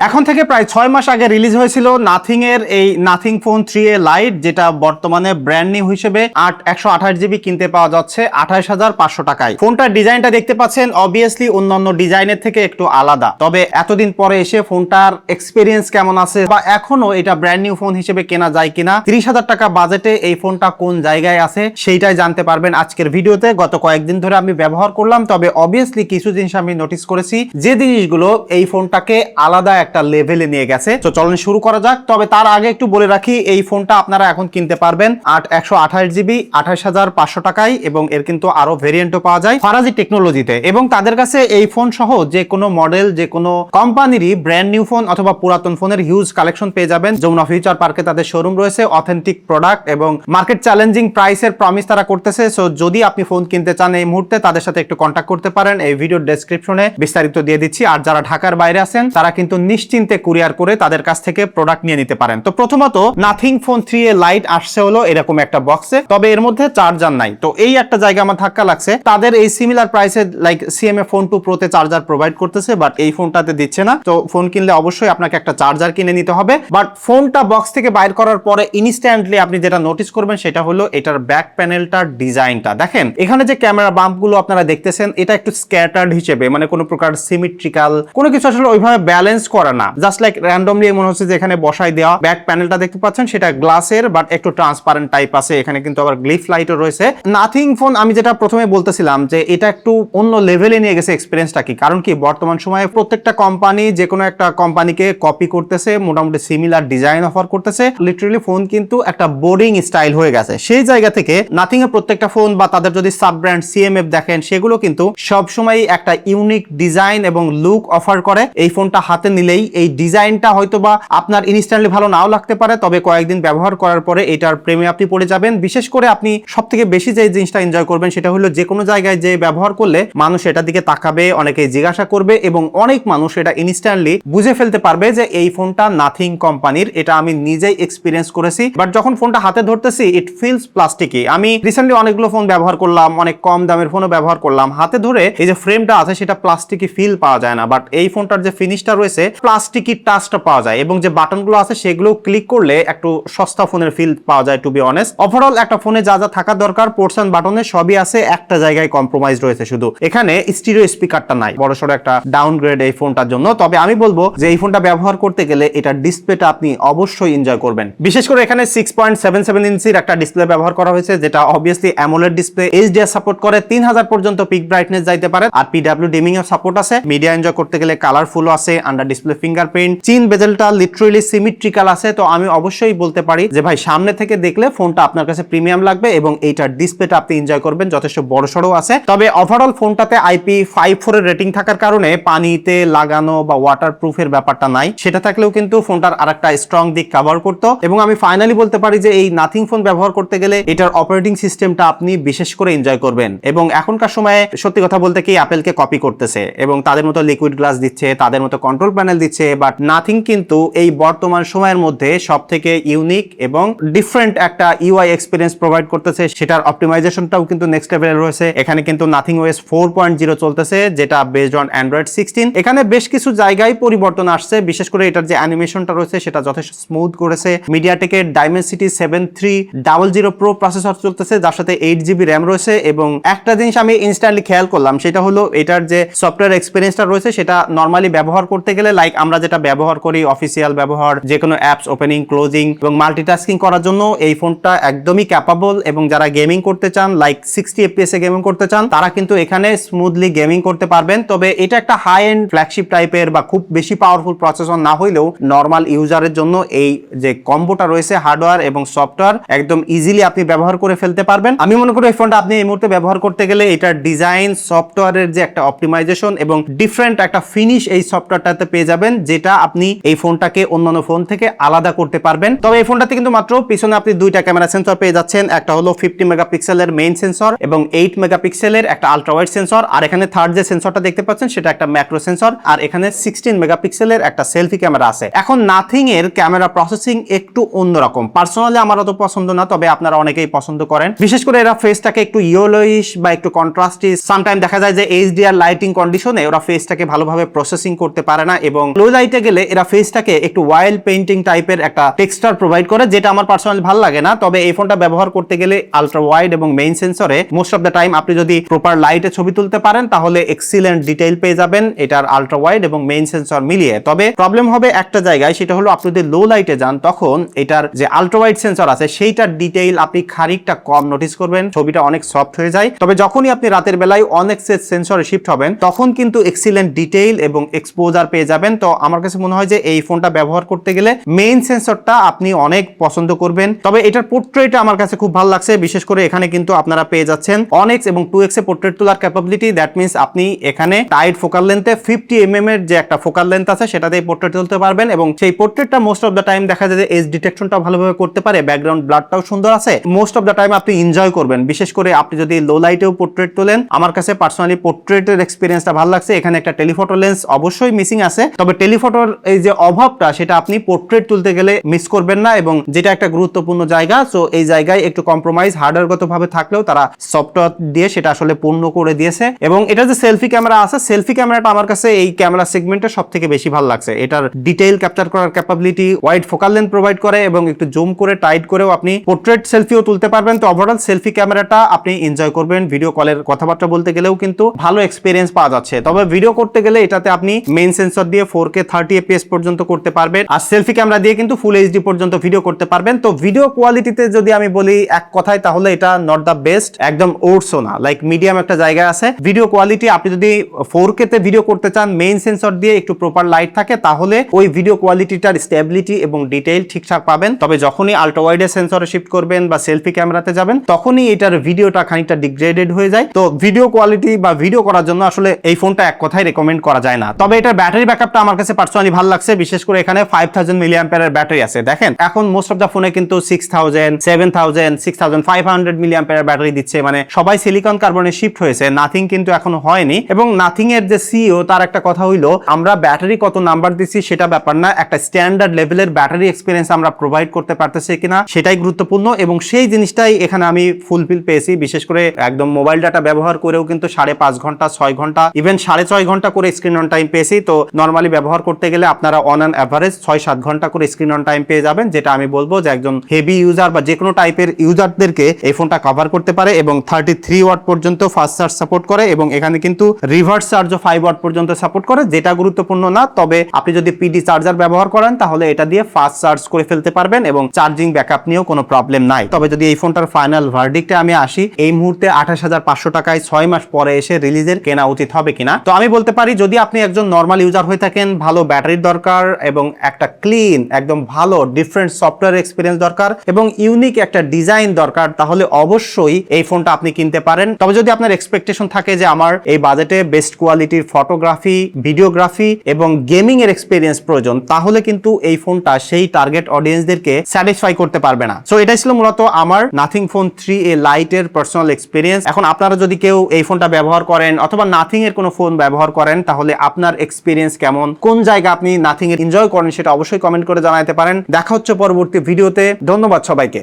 এখন থেকে প্রায় 6 মাস আগে রিলিজ হয়েছিল নাথিং এর এই নাথিং ফোন 3A লাইট, যেটা বর্তমানে ব্র্যান্ড নিউ হিসেবে 128GB কিনতে পাওয়া যাচ্ছে 28,500 টাকায়। ফোনটার ডিজাইনটা দেখতে পাচ্ছেন অবভিয়াসলি অন্যান্য ডিজাইনের থেকে একটু আলাদা, তবে এতদিন পরে এসে ফোনটার এক্সপিরিয়েন্স কেমন আছে বা এখনো এটা ব্র্যান্ড নিউ ফোন হিসেবে কেনা যায় কিনা, 30,000 টাকা বাজেটে এই ফোনটা কোন জায়গায় আছে সেইটাই জানতে পারবেন আজকের ভিডিওতে। গত কয়েকদিন ধরে আমি ব্যবহার করলাম, তবে অবভিয়াসলি কিছু জিনিস আমি নোটিস করেছি যে জিনিসগুলো এই ফোনটাকে আলাদা একটা লেভেলে নিয়ে গেছে। তো চলুন শুরু করা যাক। তবে তার আগে একটু বলে রাখি, এই ফোনটা আপনারা এখন কিনতে পারবেন 128GB 28,500 টাকায়, এবং এর কিন্তু আরো ভেরিয়েন্টও পাওয়া যায় ফারাজি টেকনোলজিতে। এবং তাদের কাছে এই ফোন সহ যে কোনো মডেল, যে কোনো কোম্পানিরই ব্র্যান্ড নিউ ফোন অথবা পুরাতন ফোনের হিউজ কালেকশন পেয়ে যাবেন। যমুনা ফিউচার পার্কে তাদের শোরুম রয়েছে, অথেন্টিক প্রোডাক্ট এবং মার্কেট চ্যালেঞ্জিং প্রাইসের প্রমিস তারা করতেছে। সো যদি আপনি ফোন কিনতে চান এই মুহূর্তে, তাদের সাথে একটু কন্ট্যাক্ট করতে পারেন। এই ভিডিওর ডেসক্রিপশনে বিস্তারিত দিয়ে দিচ্ছি। আর যারা ঢাকার বাইরে আছেন তারা কিন্তু নিশ্চিন্তে কুরিয়ার করে তাদের কাছ থেকে প্রোডাক্ট নিয়ে নিতে পারেন। তো প্রথমত নাথিং ফোন 3A লাইট আসছে হলো এরকম একটা বক্সে, তবে এর মধ্যে চার্জার নাই। তো এই একটা জায়গা আমার ধাক্কা লাগছে। তাদের এই সিমিলার প্রাইসে লাইক CMA ফোন 2 Pro তে চার্জার প্রোভাইড করতেছে, বাট এই ফোনটাতে দিচ্ছে না। তো ফোন কিনলে অবশ্যই আপনাকে একটা চার্জার কিনে নিতে হবে। বাট ফোনটা বক্স থেকে বাইর করার পরে ইনস্ট্যান্টলি আপনি যেটা নোটিস করবেন সেটা হলো এটার ব্যাক প্যানেলটার ডিজাইনটা। দেখেন এখানে যে ক্যামেরা বাম্প গুলো আপনারা দেখতেছেন, এটা একটু স্ক্যাটার্ড হিসেবে, মানে কোনো প্রকার সিমেট্রিক্যাল কোনো কিছু আসলে ওইভাবে ব্যালেন্স করা না, জাস্ট লাইক র্যান্ডমলি মনে হচ্ছে যে এখানে বসাই দেওয়া। ব্যাক প্যানেলটা দেখতে পাচ্ছেন সেটা গ্লাসের, বাট একটু ট্রান্সপারেন্ট টাইপ আছে। এখানে কিন্তু আবার গ্লিফ লাইটও রয়েছে। নাথিং ফোন আমি যেটা প্রথমে বলতেছিলাম যে এটা একটু অন্য লেভেলে নিয়ে গেছে এক্সপেরিয়েন্সটা কি, কারণ কি বর্তমান সময়ে প্রত্যেকটা কোম্পানি যে কোনো একটা কোম্পানিকে কপি করতেছে, মোটামুটি সিমিলার ডিজাইন অফার করতেছে। লিটারালি ফোন কিন্তু একটা বোরিং স্টাইল হয়ে গেছে। সেই জায়গা থেকে নাথিং এর প্রত্যেকটা ফোন বা তাদের যদি সাব ব্র্যান্ড CMF দেখেন, সেগুলো কিন্তু সবসময় একটা ইউনিক ডিজাইন এবং লুক অফার করে। এই ফোনটা হাতে নিলেই এই ডিজাইনটা হয়তোবা আপনার ইনস্ট্যান্টলি ভালো নাও লাগতে পারে, তবে কয়েকদিন ব্যবহার করার পরে এটার প্রেমে আপনি পড়ে যাবেন। বিশেষ করে আপনি সবথেকে বেশি যে জিনিসটা এনজয় করবেন সেটা হলো যে কোনো জায়গায় যে ব্যবহার করলে মানুষ এটার দিকে তাকাবে, অনেকে জিজ্ঞাসা করবে এবং অনেক মানুষ এটা ইনস্ট্যান্টলি বুঝে ফেলতে পারবে যে এই ফোনটা নাথিং কোম্পানির। এটা আমি নিজেই এক্সপিরিয়েন্স করেছি। বাট যখন ফোনটা হাতে ধরতেছি ইট ফিলস প্লাস্টিকি। আমি রিসেন্টলি অনেকগুলো ফোন ব্যবহার করলাম, অনেক কম দামের ফোনও ব্যবহার করলাম, হাতে ধরে এই যে ফ্রেমটা আছে সেটা প্লাস্টিকি ফিল পাওয়া যায় না। বাট এই ফোনটার যে ফিনিশটা রয়েছে প্লাস্টিকি টাচটা পাওয়া যায়, এবং যে বাটনগুলো আছে সেগুলো ক্লিক করলে একটু সস্তা ফোনের ফিল পাওয়া যায়। টু বি অনেস্ট, ওভারঅল একটা ফোনে যা যা থাকা দরকার পোর্টস এন্ড বাটনে সবই আছে, একটা জায়গায় কম্প্রোমাইজ রয়েছে, শুধু এখানে স্টিরিও স্পিকারটা নাই, বড়সড় একটা ডাউনগ্রেড এই ফোনটার জন্য। তবে আমি বলবো যে এই ফোনটা ব্যবহার করতে গেলে এটার ডিসপ্লেটা আপনি অবশ্যই এনজয় করবেন। বিশেষ করে এখানে 6.77 ইঞ্চির একটা ডিসপ্লে ব্যবহার করা হয়েছে, যেটা obviously AMOLED display, HDR support করে, 3000 পর্যন্ত পিক ব্রাইটনেস যাইতে পারে, আর PW ডিমিং এর সাপোর্ট আছে। মিডিয়া এনজয় করতে গেলে কালারফুল আছে, আন্ডার ডিসপ্লে ফিঙ্গারপ্রিন্ট, চিন বেজেলটা লিটারালি সিমেট্রিক্যাল আছে। তো আমি অবশ্যই বলতে পারি যে ভাই সামনে থেকে দেখলে ফোনটা আপনার কাছে প্রিমিয়াম লাগবে, এবং এইটার ডিসপ্লেটা আপনি এনজয় করবেন, যথেষ্ট বড়সড়ও আছে। তবে ওভারঅল ফোনটাতে IP54 এর রেটিং থাকার কারণে পানিতে লাগানো বা ওয়াটারপ্রুফের ব্যাপারটা নাই। সেটা থাকলেও কিন্তু ফোনটার আরেকটা স্ট্রং দিক কভার করতো। এবং আমি ফাইনালি বলতে পারি যে এই নাথিং ফোন ব্যবহার করতে গেলে এটার অপারেটিং সিস্টেমটা আপনি বিশেষ করে এনজয় করবেন। এবং এখনকার সময়ে সত্যি কথা বলতে কি অ্যাপেলকে কপি করতেছে এবং তাদের মতো লিকুইড গ্লাস দিচ্ছে, তাদের মতো কন্ট্রোল প্যানেল দিচ্ছে, বাট নাথিং কিন্তু এই বর্তমান সময়ের মধ্যে সব থেকে ইউনিক এবং ডিফারেন্ট একটা UI এক্সপিরিয়েন্স প্রোভাইড করতেছে। সেটার অপটিমাইজেশনটাও কিন্তু নেক্সট লেভেলে রয়েছে। এখানে কিন্তু নাথিং OS 4.0 চলতেছে, যেটা বেসড অন Android 16। এখানে বেশ কিছু জায়গায় পরিবর্তন আসছে, বিশেষ করে এটার যে অ্যানিমেশনটা রয়েছে সেটা যথেষ্ট স্মুথ করেছে। মিডিয়াটেকের Dimensity 7300 Pro প্রসেসর চলতেছে, যার সাথে 8GB RAM রয়েছে। এবং একটা জিনিস আমি ইনস্ট্যান্টলি খেয়াল করলাম, সেটা হলো এটার যে সফটওয়্যার এক্সপিরিয়েন্সটা রয়েছে সেটা নরমালি ব্যবহার করতে গেলে লাইক আমরা যেটা ব্যবহার করি অফিসিয়াল ব্যবহার, যে কোনো অ্যাপস ওপেনিং ক্লোজিং এবং মাল্টিটাস্কিং করার জন্য এই ফোনটা একদমই ক্যাপাবল। এবং যারা গেমিং করতে চান, লাইক 60 FPS এ গেমিং করতে চান, তারা কিন্তু এখানে স্মুথলি গেমিং করতে পারবেন। তবে এটা একটা হাই এন্ড ফ্ল্যাগশিপ টাইপের বা খুব বেশি পাওয়ারফুল প্রসেসর না হইলেও নরমাল ইউজারের জন্য এই যে কম্বোটা রয়েছে হার্ডওয়্যার এবং সফটওয়্যার একদম ইজিলি আপনি ব্যবহার করে ফেলতে পারবেন। আমি মনে করি এই ফোনটা আপনি এই মুহূর্তে ব্যবহার করতে গেলে এটার ডিজাইন, সফটওয়্যারের যে একটা অপটিমাইজেশন এবং ডিফারেন্ট একটা ফিনিশ এই সফটওয়্যারটাতে পেয়ে যাবেন, যেটা আপনি এই ফোনটাকে অন্যান্য ফোন থেকে আলাদা করতে পারবেন। তবে এই ফোনটাতে কিন্তু মাত্র পিছনে আপনি দুইটা ক্যামেরা সেন্সর পেয়ে যাচ্ছেন। একটা হলো 50 মেগাপিক্সেলের মেইন সেন্সর এবং 8 মেগাপিক্সেলের একটা আলট্রা ওয়াইড সেন্সর, আর এখানে থার্ড যে সেন্সরটা দেখতে পাচ্ছেন সেটা একটা ম্যাক্রো সেন্সর, আর এখানে 16 মেগাপিক্সেলের একটা সেলফি ক্যামেরা আছে। এখন নাথিং এর ক্যামেরা প্রসেসিং একটু অন্যরকম, পার্সোনালি আমার অত পছন্দ না, তবে আপনারা অনেকেই পছন্দ করেন। বিশেষ করে এরা ফেসটাকে একটু ইয়েলোইশ বা একটু কন্ট্রাস্টি, সামটাইম দেখা যায় যে HDR লাইটিং কন্ডিশনে ওরা ফেসটাকে ভালোভাবে প্রসেসিং করতে পারে না এবং লো লাইটে গেলে এরা ফেসটাকে একটু ওয়াইল্ড পেইন্টিং টাইপের একটা টেক্সচার প্রোভাইড করে, যেটা আমার পার্সোনালি ভালো লাগে না। তবে এই ফোনটা ব্যবহার করতে গেলে আলট্রা ওয়াইড এবং মেইন সেন্সরে মোস্ট অফ দ্য টাইম আপনি যদি প্রপার লাইটে ছবি তুলতে পারেন তাহলে এক্সিলেন্ট ডিটেইল পেয়ে যাবেন এটার আলট্রা ওয়াইড এবং মেইন সেন্সর মিলিয়ে। তবে প্রবলেম হবে একটা জায়গায়, সেটা হলো আপনি যদি লো লাইটে যান তখন এটার যে আলট্রা ওয়াইড সেন্সর আছে সেইটার ডিটেইল আপনি খানিকটা কম নোটিস করবেন, ছবিটা অনেক সফট হয়ে যায়। তবে যখনই আপনি রাতের বেলায় অন এক্সেস সেন্সরে শিফট হবেন তখন কিন্তু এক্সিলেন্ট ডিটেইল এবং এক্সপোজার পেয়ে যাবেন। তো আমার কাছে মনে হয় যে এই ফোনটা ব্যবহার করতে গেলে মেইন সেন্সরটা আপনি অনেক পছন্দ করবেন। তবে এটার পোর্ট্রেট আমার কাছে খুব ভালো লাগছে, বিশেষ করে এখানে কিন্তু আপনারা পেয়ে যাচ্ছেন অনেক্স এবং 2x এ পোর্ট্রেট তোলার ক্যাপাবিলিটি। দ্যাট মিন্স আপনি এখানে টাইট ফোকাল লেন্থে 50 mm এর যে একটা ফোকাল লেন্থ আছে সেটাতেই পোর্ট্রেট তুলতে পারবেন এবং সেই পোর্ট্রেটটা মোস্ট অফ দ্য টাইম দেখা যায় যে এজ ডিটেকশনটা ভালোভাবে করতে পারে, ব্যাকগ্রাউন্ড ব্লারটাও সুন্দর আছে। মোস্ট অফ দ্য টাইম আপনি এনজয় করবেন, বিশেষ করে আপনি যদি লো লাইটেও পোর্ট্রেট তোলেন। আমার কাছে পার্সোনালি পোর্ট্রেটের এক্সপিরিয়েন্সটা ভালো লাগছে। এখানে একটা টেলিফটো লেন্স অবশ্যই মিসিং আছে, তবে টেলিফটোর এই যে অভাবটা সেটা আপনি পোর্ট্রেট তুলতে গেলে মিস করবেন না, এবং যেটা একটা গুরুত্বপূর্ণ জায়গা। সো এই জায়গায় একটু কম্প্রোমাইজ হার্ডওয়্যারগত ভাবে থাকলেও তারা সফটওয়্যার দিয়ে সেটা আসলে পূর্ণ করে দিয়েছে। এবং এটা যে সেলফি ক্যামেরা আছে, সেলফি ক্যামেরাটা আমার কাছে এই ক্যামেরা সেগমেন্টে সবথেকে বেশি ভালো লাগছে। এটার ডিটেইল ক্যাপচার করার capability, wide focal length provide করে এবং একটু জুম করে টাইট করেও আপনি পোর্ট্রেট সেলফিও তুলতে পারবেন। তো ওভারঅল সেলফি ক্যামেরাটা আপনি এনজয় করবেন। ভিডিও কলের কথাবার্তা বলতে গেলেও কিন্তু ভালো এক্সপিরিয়েন্স পাওয়া যাচ্ছে। তবে ভিডিও করতে গেলে এটাতে আপনি মেইন সেন্সর দিয়ে 4K 30 fps পর্যন্ত করতে পারবেন, আর সেলফি ক্যামেরা দিয়ে কিন্তু ফুল এইচডি পর্যন্ত ভিডিও করতে পারবেন। তো ভিডিও কোয়ালিটিতে যদি আমি বলি এক কথায়, তাহলে এটা নট দ্য বেস্ট, একদম ওরসো না, লাইক মিডিয়াম একটা জায়গায় আছে। ভিডিও কোয়ালিটি আপনি যদি 4K তে ভিডিও করতে চান, মেইন সেন্সর দিয়ে একটু প্রপার লাইট থাকে, তাহলে ওই ভিডিও কোয়ালিটিটার স্টেবিলিটি এবং ডিটেইল ঠিকঠাক পাবেন। তবে যখনই আলট্রা ওয়াইডের সেন্সরে শিফট করবেন বা সেলফি ক্যামেরাতে যাবেন তখনই এটার ভিডিওটা খানিকটা ডিগ্রেডেড হয়ে যায়। তো ভিডিও কোয়ালিটি বা ভিডিও করার জন্য আসলে এই ফোনটা এক কথায় রেকমেন্ড করা যায় না। তবে এটার ব্যাটারি ব্যাকআপটা আমার কাছে পার্সোনালি ভালো লাগছে, বিশেষ করে এখানে 5000 মিলিঅ্যাম্পিয়ারের ব্যাটারি আছে। দেখেন এখন মোস্ট অফ দা ফোনে কিন্তু 6000, 7000, 6500 মিলিঅ্যাম্পিয়ারের ব্যাটারি দিচ্ছে, মানে সবাই সিলিকন কার্বনে শিফট হয়েছে, নাথিং কিন্তু এখনো হয়নি। এবং নাথিং এর যে সিইও তার একটা কথা হইলো, আমরা ব্যাটারি কত নাম্বার দিচ্ছি সেটা ব্যাপার না, একটা স্ট্যান্ডার্ড লেভেলের ব্যাটারি এক্সপিরিয়েন্স আমরা প্রোভাইড করতে পারতেছি কিনা সেটাই গুরুত্বপূর্ণ, এবং সেই জিনিসটাই এখানে আমি ফুলফিল পেয়েছি। বিশেষ করে একদম মোবাইল ডাটা ব্যবহার করেও কিন্তু 5.5 ঘন্টা, 6 ঘন্টা, ইভেন 6.5 ঘন্টা করে স্ক্রিন অন টাইম পেয়েছি। তো নর্মালি ব্যবহার করতে গেলে আপনারা অন অ্যান অ্যাভারেজ 6-7 ঘন্টা করে স্ক্রিন অন টাইম পেয়ে যাবেন, যেটা আমি বলবো যে একজন হেভি ইউজার বা যে কোনো টাইপের ইউজারদেরকে এই ফোনটা কভার করতে পারে। এবং 33 ওয়াট পর্যন্ত ফাস্ট চার্জ সাপোর্ট করে, এবং এখানে কিন্তু রিভার্স চার্জও 5 ওয়াট পর্যন্ত সাপোর্ট করে, যেটা গুরুত্বপূর্ণ না। তবে আপনি যদি পিডি চার্জার ব্যবহার করেন তাহলে এটা দিয়ে ফাস্ট চার্জ করে ফেলতে পারবেন এবং চার্জিং ব্যাকআপ নিয়েও কোনো প্রবলেম নাই। তবে যদি এই ফোনটার ফাইনাল ভার্ডিক্টে আমি আসি, এই মুহূর্তে 28500 টাকায় 6 মাস পরে এসে রিলিজের কেনা উচিত হবে কিনা, তো আমি বলতে পারি যদি আপনি একজন নর্মাল ইউজার হয়ে থাকেন, ভালো ব্যাটারির দরকার এবং একটা ক্লিন একদম ভালো ডিফারেন্ট সফটওয়্যার এক্সপিরিয়েন্স দরকার এবং ইউনিক একটা ডিজাইন দরকার, তাহলে অবশ্যই এই ফোনটা আপনি কিনতে পারেন। তবে যদি আপনার এক্সপেকটেশন থাকে যে আমার এই বাজেটে বেস্ট কোয়ালিটির ফটোগ্রাফি, ভিডিওগ্রাফি এবং গেমিং এর এক্সপিরিয়েন্স প্রয়োজন, তাহলে কিন্তু এই ফোনটা সেই টার্গেট অডিয়েন্সদেরকে স্যাটিসফাই করতে পারবে না। সো এটাই ছিল মূলত আমার নাথিং ফোন 3A লাইটের পার্সোনাল এক্সপিরিয়েন্স। এখন আপনারা যদি কেউ এই ফোনটা ব্যবহার করেন অথবা নাথিং এর কোনো ফোন ব্যবহার করেন, তাহলে আপনার এক্সপিরিয়েন্স কেমন, কোন জায়গা আপনি নাথিং এর এনজয় করেন সেটা অবশ্যই কমেন্ট করে জানাতে পারেন। দেখা হচ্ছে পরবর্তী ভিডিওতে। ধন্যবাদ সবাইকে।